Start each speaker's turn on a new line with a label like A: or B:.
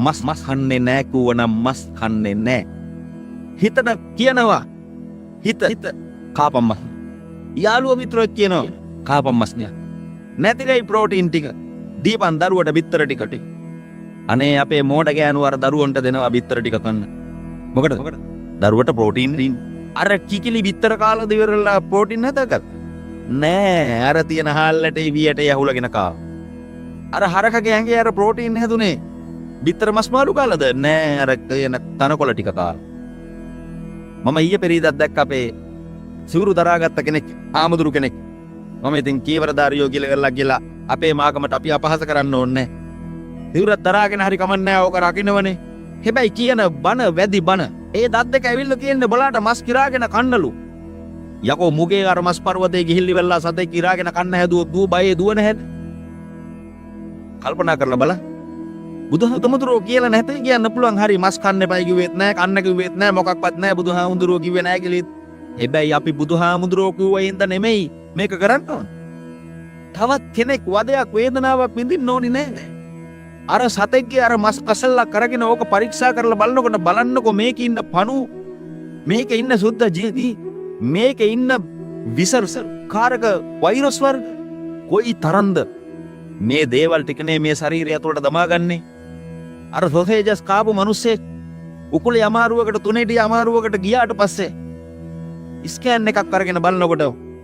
A: මස් කන්නේ නෑ කිව්වනම් මස් කන්නේ නෑ. හිතට කියනවා හිත කාපම් මස්. යාළුවෝ මිත්‍රයෝ කියනවා කාපම් මස් නෑ. නැතිලයි ප්‍රෝටීන් ටික. දීපන් දරුවට බිත්තර ටික. අනේ අපේ මෝඩ ගෑනු අර දරුවන්ට දෙනවා බිත්තර ටික කන්න. මොකටද? දරුවට ප්‍රෝටීන් අර කිකිලි බිත්තර කාලා දිවරලා ප්‍රෝටීන් නැතකත්. නෑ අර තියෙන හාල්ලට වියට යහුලගෙන කා. අර හරකගේ ඇඟේ අර ප්‍රෝටීන් හැදුනේ බිත්තර මස් මාළු කාලාද? නෑ අර කියන තනකොළ ටික කාලා. මම ඊයේ පෙරේදා දැක්ක අපේ සිවුරු දරාගත්ත කෙනෙක් ආමුදුරු කෙනෙක්. මම ඉතින් කීවරදාරියෝ කියලා අපේ මාකමට අපි අපහාස කරන්න ඕනේ. සිවුරක් දරාගෙන හරි කමන්නේ ඕක රකින්නවනේ. හැබැයි කියන බන වැදි බන. ඒ දත් දෙක ඇවිල්ලා කියන්නේ බලාට මස් කිරාගෙන කන්නලු. යකෝ මුගේ අර මස් පර්වතේ ගිහිල්ලි වෙලා සතේ කිරාගෙන කන්න හැදුවොත් දූ බයේ දුවන හැද? කල්පනා කරලා බලන්න. බුදුහාමුදුරුවෝ කියලා නැතේ කියන්න පුළුවන් හරි මස් කන්න එපයි කිව්වෙත් නැහැ කන්න කිව්වෙත් නැහැ මොකක්වත් නැහැ බුදුහාමුදුරුවෝ කිව්වේ නැහැ කියලා. හැබැයි අපි බුදුහාමුදුරුවෝ කිව්වෙන්ද නෙමෙයි මේක කරන්න ඕන. තවත් කෙනෙක් වදයක් වේදනාවක් විඳින්න ඕනි නෑ. අර සතෙක්ගේ අර මස් කසල්ලා කරගෙන ඕක පරීක්ෂා කරලා බලන්නකො මේකේ ඉන්න පණු මේකේ ඉන්න සුද්ධ ජීවි මේකේ ඉන්න විසර්ස කාරක වෛරස් වර්ග කොයි තරම්ද මේ දේවල් ටිකනේ මේ ශරීරය ඇතුළට දමාගන්නේ. අර සොසේජස් කාපු මිනිස්සේ උකුලේ අමාරුවකට තුනේදී අමාරුවකට ගියාට පස්සේ ස්කෑන් එකක් අරගෙන බලනකොට